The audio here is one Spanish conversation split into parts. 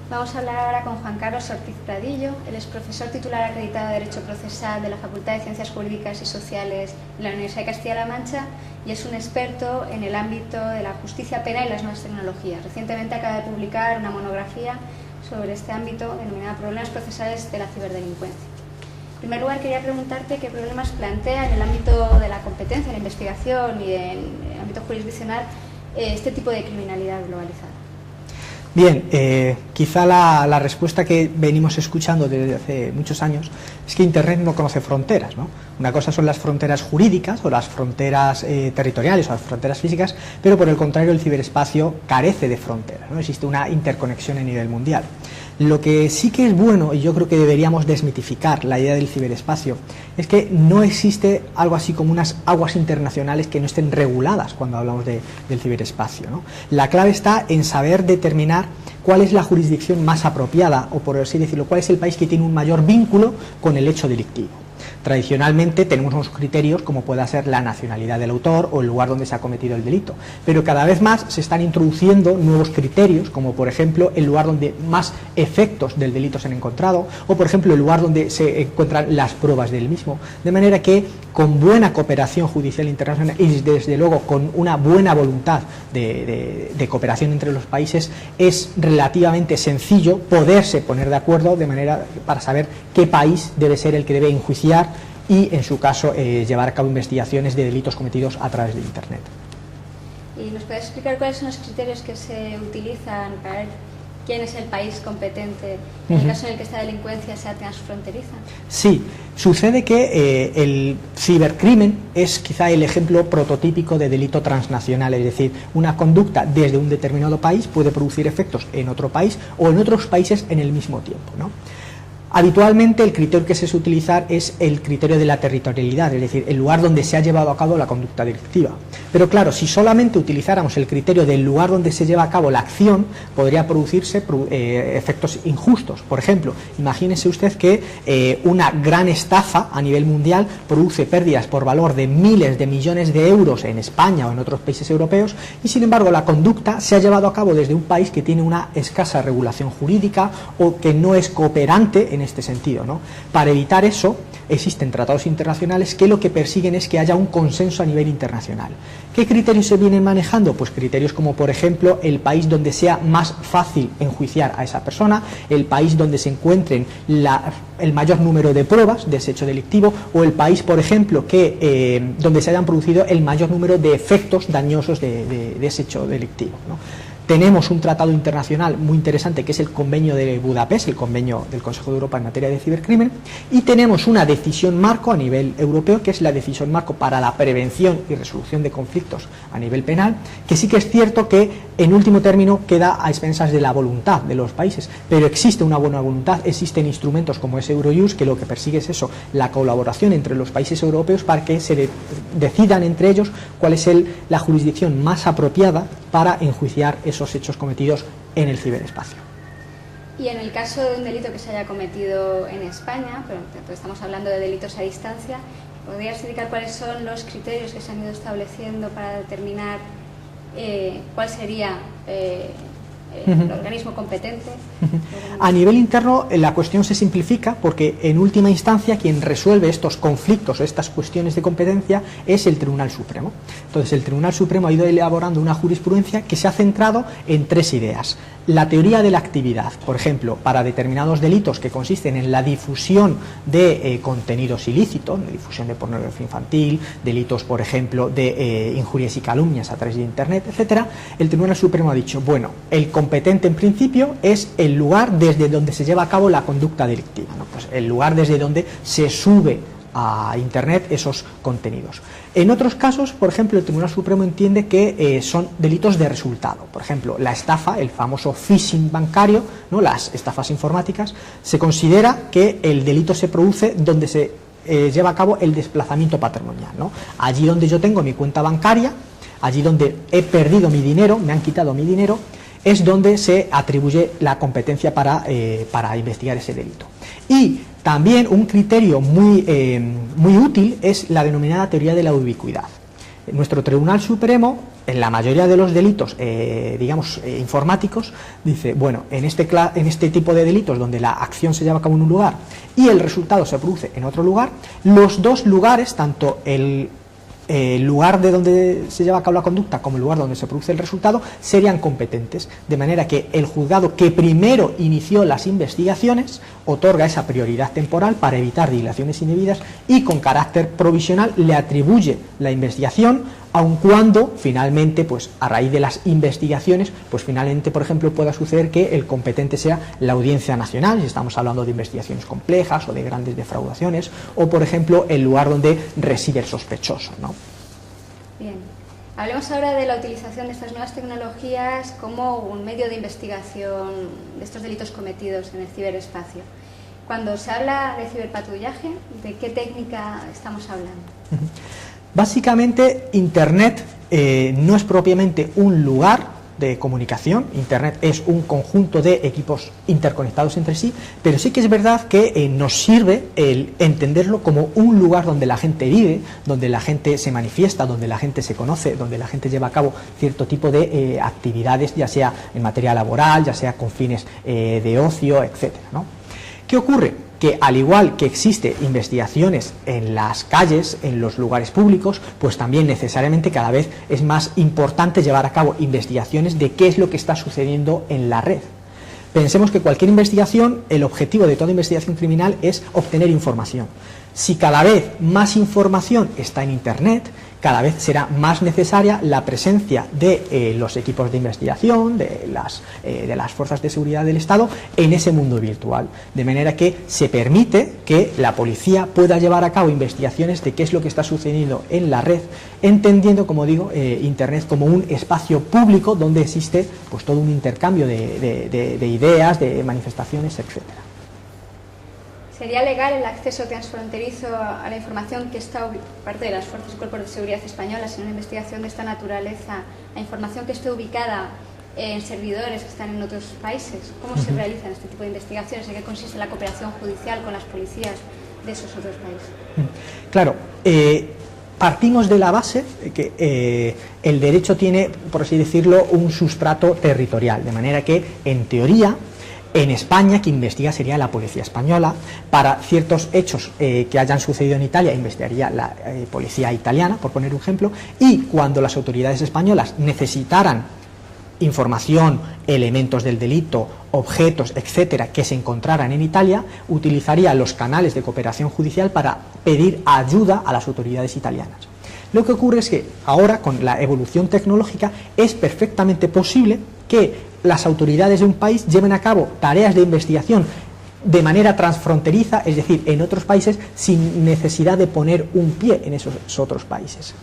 Vamos a hablar ahora con Juan Carlos Ortiz Pradillo. Él es profesor titular acreditado de Derecho Procesal de la Facultad de Ciencias Jurídicas y Sociales de la Universidad de Castilla-La Mancha y es un experto en el ámbito de la justicia penal y las nuevas tecnologías. Recientemente acaba de publicar una monografía sobre este ámbito denominada Problemas procesales de la ciberdelincuencia. En primer lugar, quería preguntarte qué problemas plantea en el ámbito de la competencia, en la investigación y en el ámbito jurisdiccional este tipo de criminalidad globalizada. Bien, quizá la respuesta que venimos escuchando desde hace muchos años es que Internet no conoce fronteras, ¿no? Una cosa son las fronteras jurídicas o las fronteras territoriales o las fronteras físicas, pero por el contrario el ciberespacio carece de fronteras, ¿no? Existe una interconexión a nivel mundial. Lo que sí que es bueno, y yo creo que deberíamos desmitificar la idea del ciberespacio, es que no existe algo así como unas aguas internacionales que no estén reguladas cuando hablamos del ciberespacio, ¿no? La clave está en saber determinar cuál es la jurisdicción más apropiada, o por así decirlo, cuál es el país que tiene un mayor vínculo con el hecho delictivo. Tradicionalmente tenemos unos criterios como pueda ser la nacionalidad del autor o el lugar donde se ha cometido el delito, pero cada vez más se están introduciendo nuevos criterios, como por ejemplo el lugar donde más efectos del delito se han encontrado, o por ejemplo el lugar donde se encuentran las pruebas del mismo, de manera que con buena cooperación judicial internacional y desde luego con una buena voluntad de cooperación entre los países es relativamente sencillo poderse poner de acuerdo de manera para saber qué país debe ser el que debe enjuiciar y en su caso llevar a cabo investigaciones de delitos cometidos a través de Internet. ¿Y nos puedes explicar cuáles son los criterios que se utilizan para ver quién es el país competente en el caso en el que esta delincuencia sea transfronteriza? Sí, sucede que el cibercrimen es quizá el ejemplo prototípico de delito transnacional, es decir, una conducta desde un determinado país puede producir efectos en otro país o en otros países en el mismo tiempo, ¿no? Habitualmente el criterio que se suele utilizar es el criterio de la territorialidad, es decir, el lugar donde se ha llevado a cabo la conducta delictiva. Pero claro, si solamente utilizáramos el criterio del lugar donde se lleva a cabo la acción, podría producirse efectos injustos. Por ejemplo, imagínese usted que una gran estafa a nivel mundial produce pérdidas por valor de miles de millones de euros en España o en otros países europeos y sin embargo la conducta se ha llevado a cabo desde un país que tiene una escasa regulación jurídica o que no es cooperante en este sentido, ¿no? Para evitar eso existen tratados internacionales que lo que persiguen es que haya un consenso a nivel internacional. ¿Qué criterios se vienen manejando? Pues criterios como por ejemplo el país donde sea más fácil enjuiciar a esa persona, el país donde se encuentren el mayor número de pruebas de ese hecho delictivo o el país, por ejemplo, donde se hayan producido el mayor número de efectos dañosos de ese hecho delictivo, ¿no? Tenemos un tratado internacional muy interesante que es el Convenio de Budapest, el Convenio del Consejo de Europa en materia de cibercrimen, y tenemos una decisión marco a nivel europeo que es la decisión marco para la prevención y resolución de conflictos a nivel penal, que sí que es cierto que en último término queda a expensas de la voluntad de los países, pero existe una buena voluntad, existen instrumentos como es Eurojust que lo que persigue es eso, la colaboración entre los países europeos para que se decidan entre ellos cuál es la jurisdicción más apropiada para enjuiciar esos hechos cometidos en el ciberespacio. Y en el caso de un delito que se haya cometido en España, pero estamos hablando de delitos a distancia, ¿podrías indicar cuáles son los criterios que se han ido estableciendo para determinar cuál sería el organismo competente? A nivel interno la cuestión se simplifica porque en última instancia quien resuelve estos conflictos o estas cuestiones de competencia es el Tribunal Supremo. Entonces el Tribunal Supremo ha ido elaborando una jurisprudencia que se ha centrado en tres ideas. La teoría de la actividad, por ejemplo, para determinados delitos que consisten en la difusión de contenidos ilícitos, de difusión de pornografía infantil, delitos, por ejemplo, de injurias y calumnias a través de Internet, etcétera, el Tribunal Supremo ha dicho, bueno, el competente en principio es el lugar desde donde se lleva a cabo la conducta delictiva, ¿no? Pues el lugar desde donde se sube a Internet esos contenidos. En otros casos, por ejemplo, el Tribunal Supremo entiende que son delitos de resultado. Por ejemplo, la estafa, el famoso phishing bancario, ¿no? Las estafas informáticas, se considera que el delito se produce donde se lleva a cabo el desplazamiento patrimonial, ¿no? Allí donde yo tengo mi cuenta bancaria, allí donde he perdido mi dinero, me han quitado mi dinero, es donde se atribuye la competencia para investigar ese delito. Y también un criterio muy útil es la denominada teoría de la ubicuidad. Nuestro Tribunal Supremo en la mayoría de los delitos, informáticos, dice, bueno, en este tipo de delitos donde la acción se lleva a cabo en un lugar y el resultado se produce en otro lugar, los dos lugares, tanto el lugar de donde se lleva a cabo la conducta como el lugar donde se produce el resultado, serían competentes, de manera que el juzgado que primero inició las investigaciones otorga esa prioridad temporal para evitar dilaciones indebidas y con carácter provisional le atribuye la investigación, aun cuando finalmente, pues a raíz de las investigaciones, pues finalmente, por ejemplo, pueda suceder que el competente sea la Audiencia Nacional, si estamos hablando de investigaciones complejas o de grandes defraudaciones, o por ejemplo el lugar donde reside el sospechoso, ¿no? Bien, hablemos ahora de la utilización de estas nuevas tecnologías como un medio de investigación de estos delitos cometidos en el ciberespacio. Cuando se habla de ciberpatrullaje, ¿de qué técnica estamos hablando? Básicamente, Internet no es propiamente un lugar de comunicación. Internet es un conjunto de equipos interconectados entre sí, pero sí que es verdad que nos sirve el entenderlo como un lugar donde la gente vive, donde la gente se manifiesta, donde la gente se conoce, donde la gente lleva a cabo cierto tipo de actividades, ya sea en materia laboral, ya sea con fines de ocio, etcétera, ¿no? ¿Qué ocurre? Que al igual que existe investigaciones en las calles, en los lugares públicos, pues también necesariamente cada vez es más importante llevar a cabo investigaciones de qué es lo que está sucediendo en la red. Pensemos que cualquier investigación, el objetivo de toda investigación criminal es obtener información. Si cada vez más información está en Internet, cada vez será más necesaria la presencia de los equipos de investigación, de las fuerzas de seguridad del Estado en ese mundo virtual, de manera que se permite que la policía pueda llevar a cabo investigaciones de qué es lo que está sucediendo en la red, entendiendo, como digo, Internet como un espacio público donde existe pues todo un intercambio de ideas, de manifestaciones, etcétera. ¿Sería legal el acceso transfronterizo a la información que está parte de las fuerzas y cuerpos de seguridad españolas en una investigación de esta naturaleza, a información que esté ubicada en servidores que están en otros países? ¿Cómo se realizan este tipo de investigaciones? ¿En qué consiste la cooperación judicial con las policías de esos otros países? Claro, partimos de la base de que el derecho tiene, por así decirlo, un sustrato territorial, de manera que, en teoría, en España, quien investiga sería la policía española. Para ciertos hechos que hayan sucedido en Italia, investigaría la policía italiana, por poner un ejemplo, y cuando las autoridades españolas necesitaran información, elementos del delito, objetos, etcétera, que se encontraran en Italia, utilizaría los canales de cooperación judicial para pedir ayuda a las autoridades italianas. Lo que ocurre es que ahora, con la evolución tecnológica, es perfectamente posible que las autoridades de un país lleven a cabo tareas de investigación de manera transfronteriza, es decir, en otros países, sin necesidad de poner un pie en esos otros países.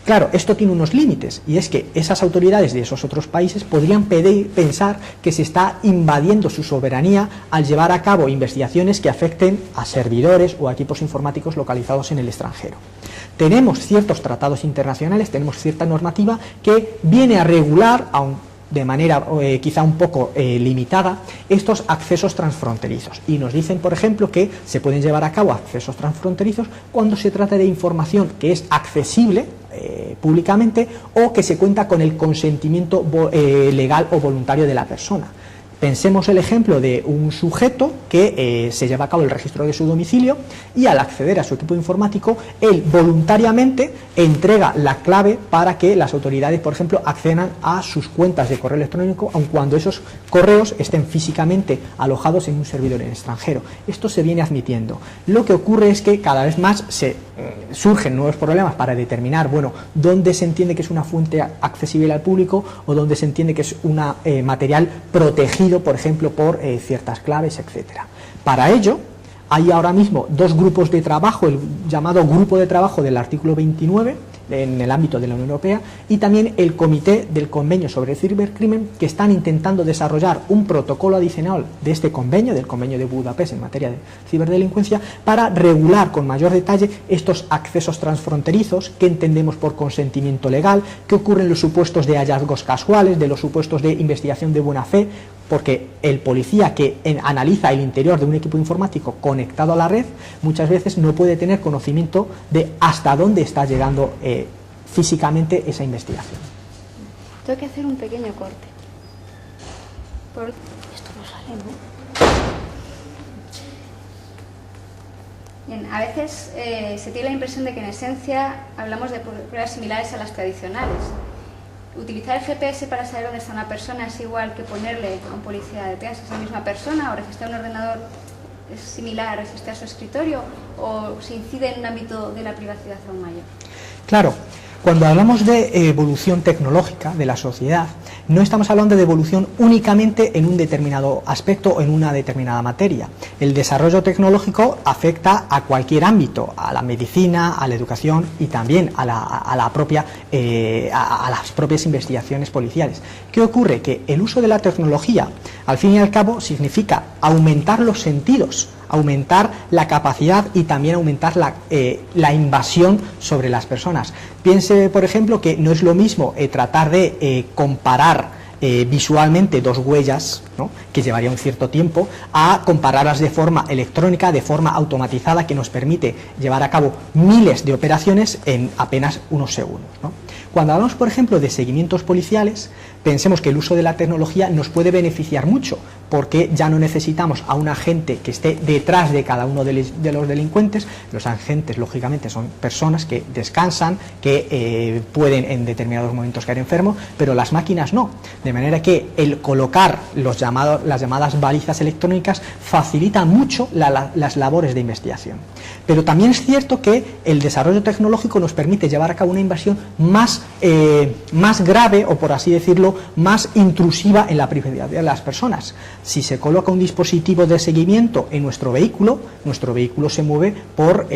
Claro, esto tiene unos límites, y es que esas autoridades de esos otros países podrían pensar que se está invadiendo su soberanía al llevar a cabo investigaciones que afecten a servidores o a equipos informáticos localizados en el extranjero. Tenemos ciertos tratados internacionales, tenemos cierta normativa que viene a regular, de manera quizá un poco limitada, estos accesos transfronterizos, y nos dicen, por ejemplo, que se pueden llevar a cabo accesos transfronterizos cuando se trata de información que es accesible públicamente o que se cuenta con el consentimiento legal o voluntario de la persona. Pensemos el ejemplo de un sujeto que se lleva a cabo el registro de su domicilio y al acceder a su equipo informático, él voluntariamente entrega la clave para que las autoridades, por ejemplo, accedan a sus cuentas de correo electrónico, aun cuando esos correos estén físicamente alojados en un servidor en el extranjero. Esto se viene admitiendo. Lo que ocurre es que cada vez más surgen nuevos problemas para determinar, bueno, dónde se entiende que es una fuente accesible al público o dónde se entiende que es un material protegido, por ejemplo, por ciertas claves, etcétera. Para ello, hay ahora mismo dos grupos de trabajo, el llamado Grupo de Trabajo del artículo 29, en el ámbito de la Unión Europea, y también el Comité del Convenio sobre el Cibercrimen, que están intentando desarrollar un protocolo adicional de este convenio, del Convenio de Budapest en materia de ciberdelincuencia, para regular con mayor detalle estos accesos transfronterizos que entendemos por consentimiento legal, que ocurren los supuestos de hallazgos casuales, de los supuestos de investigación de buena fe, porque el policía que analiza el interior de un equipo informático conectado a la red muchas veces no puede tener conocimiento de hasta dónde está llegando físicamente esa investigación. Tengo que hacer un pequeño corte. Esto no sale, ¿no? Bien, a veces se tiene la impresión de que en esencia hablamos de pruebas similares a las tradicionales. Utilizar el GPS para saber dónde está una persona es igual que ponerle a un policía detrás a esa misma persona, o registrar un ordenador es similar a registrar su escritorio, o se incide en un ámbito de la privacidad aún mayor. Claro. Cuando hablamos de evolución tecnológica de la sociedad, no estamos hablando de evolución únicamente en un determinado aspecto o en una determinada materia. El desarrollo tecnológico afecta a cualquier ámbito, a la medicina, a la educación y también a las propias investigaciones policiales. ¿Qué ocurre? Que el uso de la tecnología, al fin y al cabo, significa aumentar los sentidos, aumentar la capacidad y también aumentar la invasión sobre las personas. Piense, por ejemplo, que no es lo mismo tratar de comparar visualmente dos huellas, ¿no?, que llevaría un cierto tiempo, a compararlas de forma electrónica, de forma automatizada, que nos permite llevar a cabo miles de operaciones en apenas unos segundos, ¿no? Cuando hablamos, por ejemplo, de seguimientos policiales, pensemos que el uso de la tecnología nos puede beneficiar mucho, porque ya no necesitamos a un agente que esté detrás de cada uno de los delincuentes. Los agentes, lógicamente, son personas que descansan, que pueden en determinados momentos caer enfermos, pero las máquinas no. De manera que el colocar las llamadas balizas electrónicas facilita mucho las labores de investigación. Pero también es cierto que el desarrollo tecnológico nos permite llevar a cabo una invasión más grave, o por así decirlo, más intrusiva en la privacidad de las personas. Si se coloca un dispositivo de seguimiento en nuestro vehículo se mueve por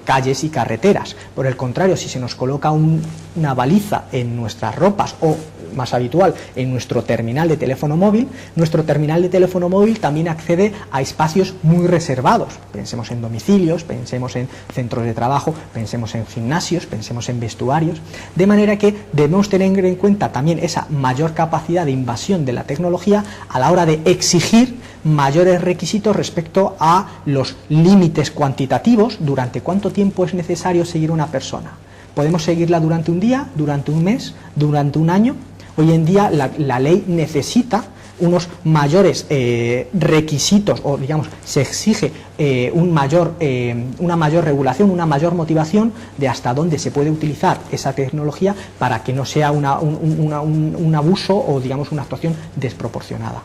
calles y carreteras. Por el contrario, si se nos coloca una baliza en nuestras ropas, o más habitual, en nuestro terminal de teléfono móvil, nuestro terminal de teléfono móvil también accede a espacios muy reservados. Pensemos en domicilios, pensemos en centros de trabajo, pensemos en gimnasios, pensemos en vestuarios, de manera que debemos tener en cuenta también esa mayor capacidad de invasión de la tecnología a la hora de exigir mayores requisitos respecto a los límites cuantitativos. Durante cuánto tiempo es necesario seguir una persona. ¿Podemos seguirla durante un día, durante un mes, durante un año? Hoy en día la ley necesita unos mayores requisitos, o digamos, se exige una mayor regulación, una mayor motivación de hasta dónde se puede utilizar esa tecnología para que no sea un abuso o, digamos, una actuación desproporcionada.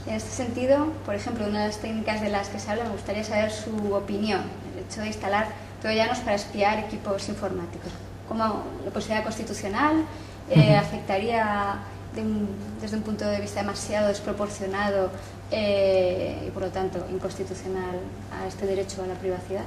En este sentido, por ejemplo, una de las técnicas de las que se habla, me gustaría saber su opinión, el hecho de instalar troyanos para espiar equipos informáticos. ¿Cómo la posibilidad constitucional afectaría desde un punto de vista demasiado desproporcionado y por lo tanto inconstitucional a este derecho a la privacidad?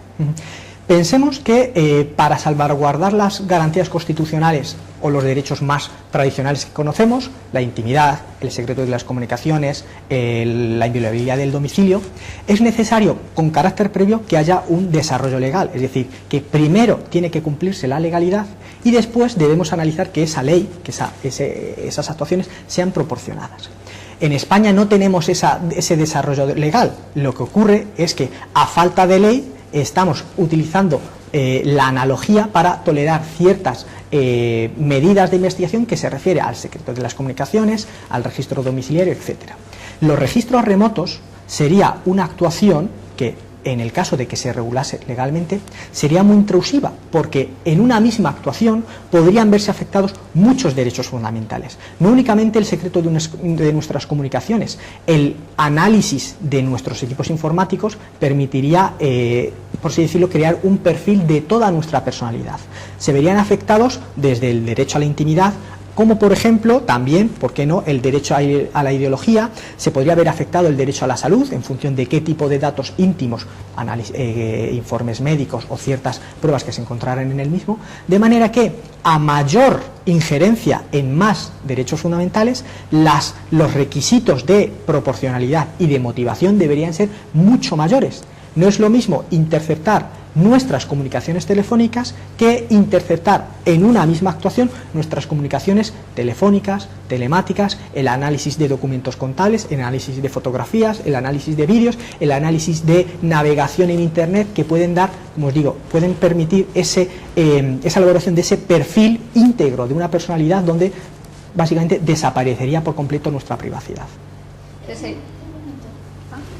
Pensemos que para salvaguardar las garantías constitucionales o los derechos más tradicionales que conocemos, la intimidad, el secreto de las comunicaciones, la inviolabilidad del domicilio, es necesario con carácter previo que haya un desarrollo legal, es decir, que primero tiene que cumplirse la legalidad y después debemos analizar que esa ley, que esas actuaciones sean proporcionadas. En España no tenemos ese desarrollo legal. Lo que ocurre es que, a falta de ley, estamos utilizando la analogía para tolerar ciertas medidas de investigación que se refiere al secreto de las comunicaciones, al registro domiciliario, etc. Los registros remotos sería una actuación que, en el caso de que se regulase legalmente, sería muy intrusiva, porque en una misma actuación podrían verse afectados muchos derechos fundamentales. No únicamente el secreto de nuestras comunicaciones, el análisis de nuestros equipos informáticos permitiría, por así decirlo, crear un perfil de toda nuestra personalidad. Se verían afectados desde el derecho a la intimidad, como por ejemplo también, ¿por qué no?, el derecho a la ideología. Se podría haber afectado el derecho a la salud en función de qué tipo de datos íntimos, informes médicos o ciertas pruebas que se encontraran en el mismo, de manera que a mayor injerencia en más derechos fundamentales, los requisitos de proporcionalidad y de motivación deberían ser mucho mayores. No es lo mismo interceptar nuestras comunicaciones telefónicas que interceptar en una misma actuación nuestras comunicaciones telefónicas, telemáticas, el análisis de documentos contables, el análisis de fotografías, el análisis de vídeos, el análisis de navegación en Internet, que pueden dar, como os digo, pueden permitir esa elaboración de ese perfil íntegro de una personalidad donde básicamente desaparecería por completo nuestra privacidad. Sí.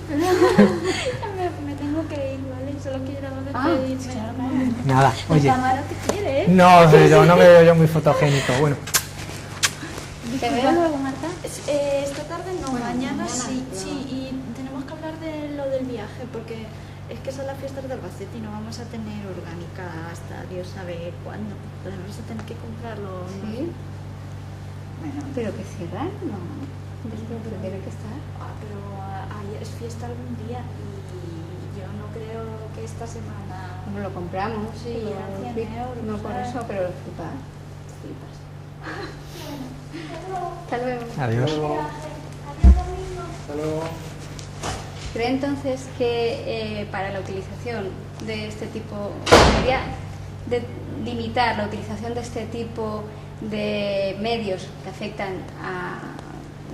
Me tengo que ir, ¿vale? Solo quiero despedirme. Nada, oye. Tamara te quiere, ¿eh? No, pero no me veo yo muy fotogénico. Bueno, ¿Te veo luego, Marta? Esta tarde no, Bueno, mañana mañana, sí, pero- sí, y tenemos que hablar de lo del viaje, porque es que son las fiestas de Albacete y no vamos a tener orgánica hasta Dios sabe cuándo. Entonces vamos a tener que comprarlo. ¿no? Sí. Bueno, pero que cierran, no. Pero tiene que estar. Pero ahí es fiesta algún día y yo no creo que esta semana... Como lo compramos, Sí, lo a 100 flip- euros, no por ¿sabes? eso, pero lo flipas. Flipas. Hasta luego. adiós. ¿Cree entonces que para la utilización de este tipo, debería de limitar la utilización de este tipo de medios que afectan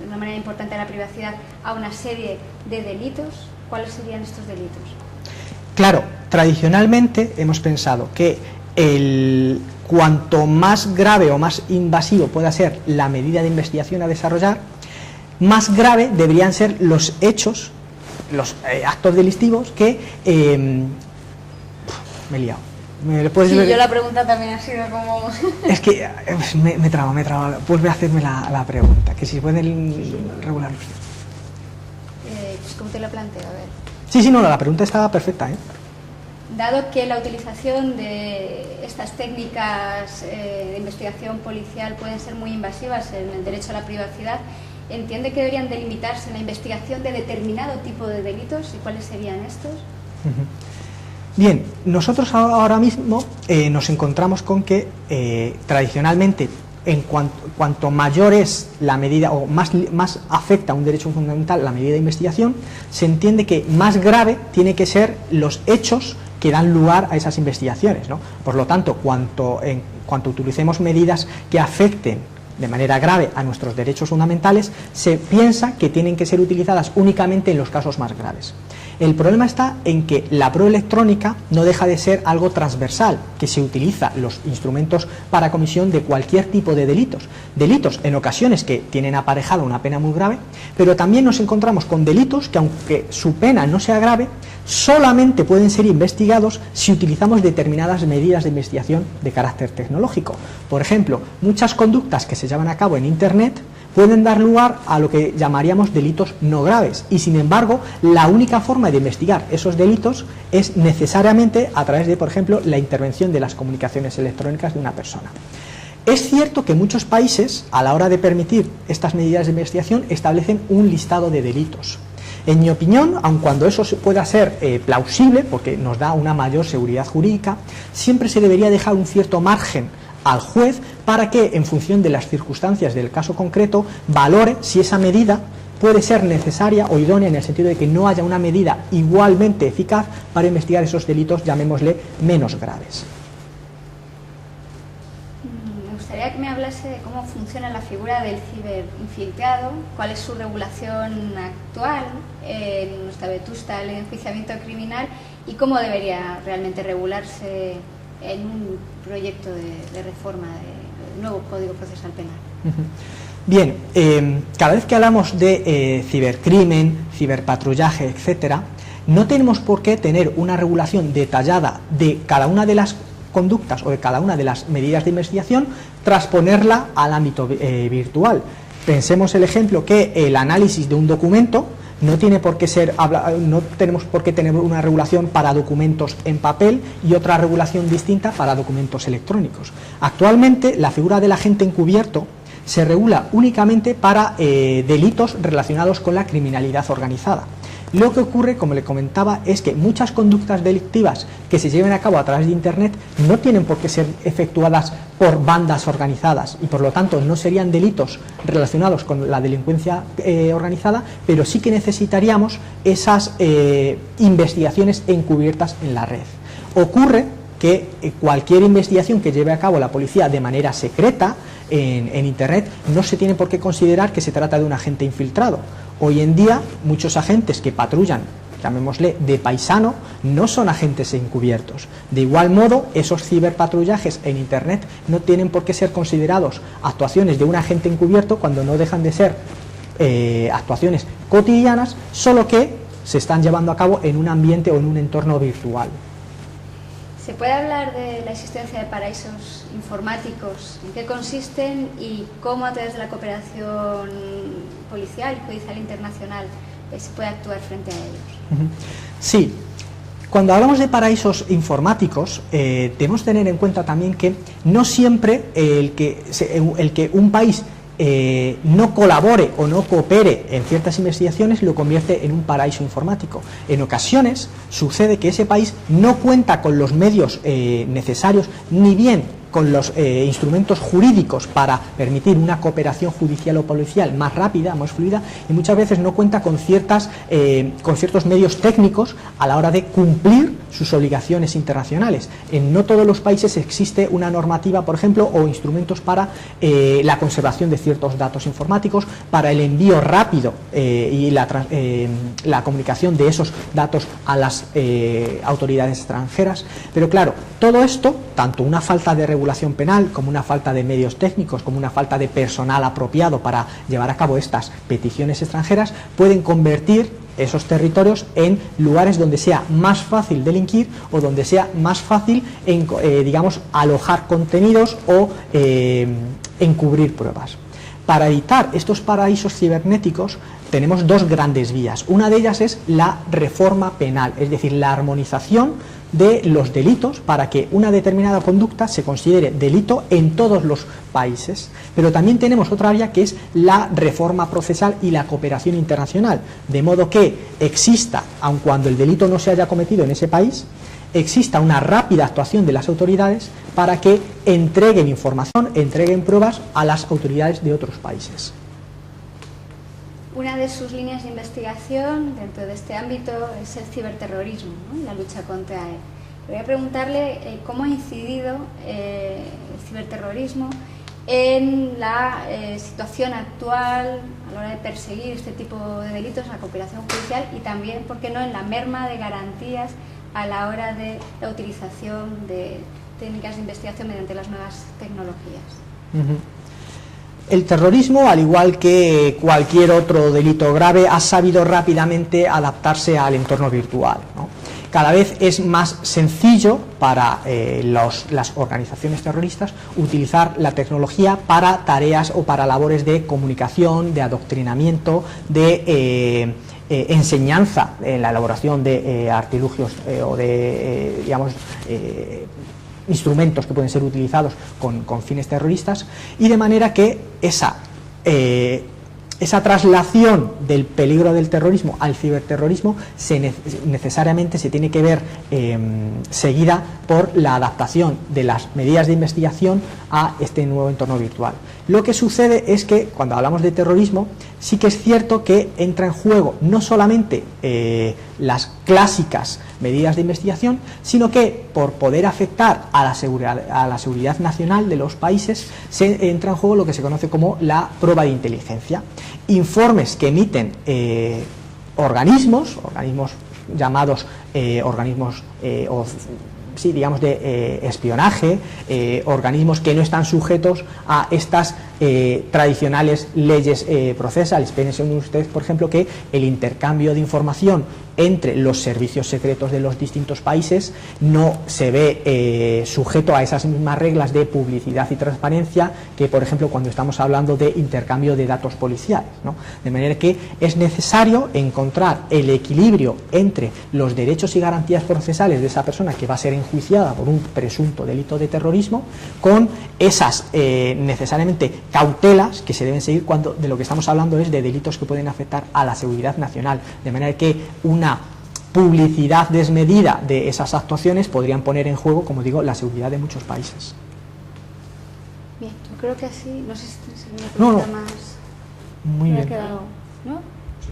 de una manera importante a la privacidad a una serie de delitos? ¿Cuáles serían estos delitos? Claro, tradicionalmente hemos pensado que cuanto más grave o más invasivo pueda ser la medida de investigación a desarrollar, más grave deberían ser los hechos, los actos delictivos que... me he liado. ¿Me puedes Sí, ver? yo la pregunta también ha sido como... Es que me traba. Vuelve a hacerme la pregunta, que si pueden regular. pues ¿cómo te lo planteo? A ver. Sí, no, la pregunta estaba perfecta, ¿eh? Dado que la utilización de estas técnicas de investigación policial pueden ser muy invasivas en el derecho a la privacidad, ¿entiende que deberían delimitarse en la investigación de determinado tipo de delitos y cuáles serían estos? Bien, nosotros ahora mismo nos encontramos con que tradicionalmente, cuanto mayor es la medida o más afecta a un derecho fundamental la medida de investigación, se entiende que más grave tiene que ser los hechos que dan lugar a esas investigaciones, ¿no? Por lo tanto, cuanto utilicemos medidas que afecten de manera grave a nuestros derechos fundamentales, se piensa que tienen que ser utilizadas únicamente en los casos más graves. El problema está en que la prueba electrónica no deja de ser algo transversal, que se utiliza los instrumentos para comisión de cualquier tipo de delitos. Delitos en ocasiones que tienen aparejada una pena muy grave, pero también nos encontramos con delitos que, aunque su pena no sea grave, solamente pueden ser investigados si utilizamos determinadas medidas de investigación de carácter tecnológico. Por ejemplo, muchas conductas que se llevan a cabo en Internet pueden dar lugar a lo que llamaríamos delitos no graves y, sin embargo, la única forma de investigar esos delitos es necesariamente a través de, por ejemplo, la intervención de las comunicaciones electrónicas de una persona. Es cierto que muchos países, a la hora de permitir estas medidas de investigación, establecen un listado de delitos. En mi opinión, aun cuando eso pueda ser plausible, porque nos da una mayor seguridad jurídica, siempre se debería dejar un cierto margen al juez para que, en función de las circunstancias del caso concreto, valore si esa medida puede ser necesaria o idónea, en el sentido de que no haya una medida igualmente eficaz para investigar esos delitos, llamémosle, menos graves. Me gustaría que me hablase de cómo funciona la figura del ciberinfiltrado, cuál es su regulación actual en nuestra vetusta el enjuiciamiento criminal y cómo debería realmente regularse en un proyecto de reforma del nuevo Código Procesal Penal. Bien, cada vez que hablamos de cibercrimen, ciberpatrullaje, etcétera, no tenemos por qué tener una regulación detallada de cada una de las conductas o de cada una de las medidas de investigación, transponerla al ámbito virtual. Pensemos el ejemplo que el análisis de un documento no tiene por qué no tenemos por qué tener una regulación para documentos en papel y otra regulación distinta para documentos electrónicos. Actualmente la figura del agente encubierto se regula únicamente para delitos relacionados con la criminalidad organizada. Lo que ocurre, como le comentaba, es que muchas conductas delictivas que se lleven a cabo a través de Internet no tienen por qué ser efectuadas por bandas organizadas y, por lo tanto, no serían delitos relacionados con la delincuencia organizada, pero sí que necesitaríamos esas investigaciones encubiertas en la red. Ocurre que cualquier investigación que lleve a cabo la policía de manera secreta en Internet no se tiene por qué considerar que se trata de un agente infiltrado. Hoy en día muchos agentes que patrullan llamémosle de paisano, no son agentes encubiertos. De igual modo, esos ciberpatrullajes en Internet no tienen por qué ser considerados actuaciones de un agente encubierto cuando no dejan de ser actuaciones cotidianas, solo que se están llevando a cabo en un ambiente o en un entorno virtual. ¿Se puede hablar de la existencia de paraísos informáticos? ¿En qué consisten y cómo a través de la cooperación policial y judicial internacional se puede actuar frente a ellos? Sí. Cuando hablamos de paraísos informáticos, debemos tener en cuenta también que no siempre el que un país no colabore o no coopere en ciertas investigaciones lo convierte en un paraíso informático. En ocasiones sucede que ese país no cuenta con los medios necesarios, ni bien con los instrumentos jurídicos para permitir una cooperación judicial o policial más rápida, más fluida, y muchas veces no cuenta con ciertos medios técnicos a la hora de cumplir sus obligaciones internacionales. En no todos los países existe una normativa, por ejemplo, o instrumentos para la conservación de ciertos datos informáticos, para el envío rápido y la comunicación de esos datos a las autoridades extranjeras. Pero claro, todo esto, tanto una falta de regulación penal, como una falta de medios técnicos, como una falta de personal apropiado para llevar a cabo estas peticiones extranjeras, pueden convertir esos territorios en lugares donde sea más fácil delinquir o donde sea más fácil, digamos, alojar contenidos o encubrir pruebas. Para evitar estos paraísos cibernéticos tenemos dos grandes vías. Una de ellas es la reforma penal, es decir, la armonización de los delitos para que una determinada conducta se considere delito en todos los países. Pero también tenemos otra vía que es la reforma procesal y la cooperación internacional, de modo que exista, aun cuando el delito no se haya cometido en ese país, exista una rápida actuación de las autoridades para que entreguen información, entreguen pruebas a las autoridades de otros países. Una de sus líneas de investigación dentro de este ámbito es el ciberterrorismo, ¿no? La lucha contra él. Voy a preguntarle cómo ha incidido el ciberterrorismo en la situación actual a la hora de perseguir este tipo de delitos, la cooperación judicial, y también, ¿por qué no?, en la merma de garantías a la hora de la utilización de técnicas de investigación mediante las nuevas tecnologías. El terrorismo, al igual que cualquier otro delito grave, ha sabido rápidamente adaptarse al entorno virtual, ¿no? Cada vez es más sencillo para las organizaciones terroristas utilizar la tecnología para tareas o para labores de comunicación, de adoctrinamiento, de enseñanza en la elaboración de artilugios o de, digamos, instrumentos que pueden ser utilizados con fines terroristas, y de manera que esa traslación del peligro del terrorismo al ciberterrorismo necesariamente se tiene que ver seguida por la adaptación de las medidas de investigación a este nuevo entorno virtual. Lo que sucede es que cuando hablamos de terrorismo sí que es cierto que entra en juego no solamente las clásicas medidas de investigación, sino que por poder afectar a la seguridad nacional de los países se entra en juego lo que se conoce como la prueba de inteligencia. Informes que emiten organismos llamados organismos digamos de espionaje, organismos que no están sujetos a estas tradicionales leyes procesales. Piensen ustedes, por ejemplo, que el intercambio de información entre los servicios secretos de los distintos países no se ve sujeto a esas mismas reglas de publicidad y transparencia que, por ejemplo, cuando estamos hablando de intercambio de datos policiales, ¿no? De manera que es necesario encontrar el equilibrio entre los derechos y garantías procesales de esa persona que va a ser enjuiciada por un presunto delito de terrorismo, con esas necesariamente cautelas que se deben seguir cuando de lo que estamos hablando es de delitos que pueden afectar a la seguridad nacional, de manera que una publicidad desmedida de esas actuaciones podrían poner en juego, como digo, la seguridad de muchos países. Bien, yo creo que así, no sé si me No, pregunta más. muy bien. Quedado, ¿no?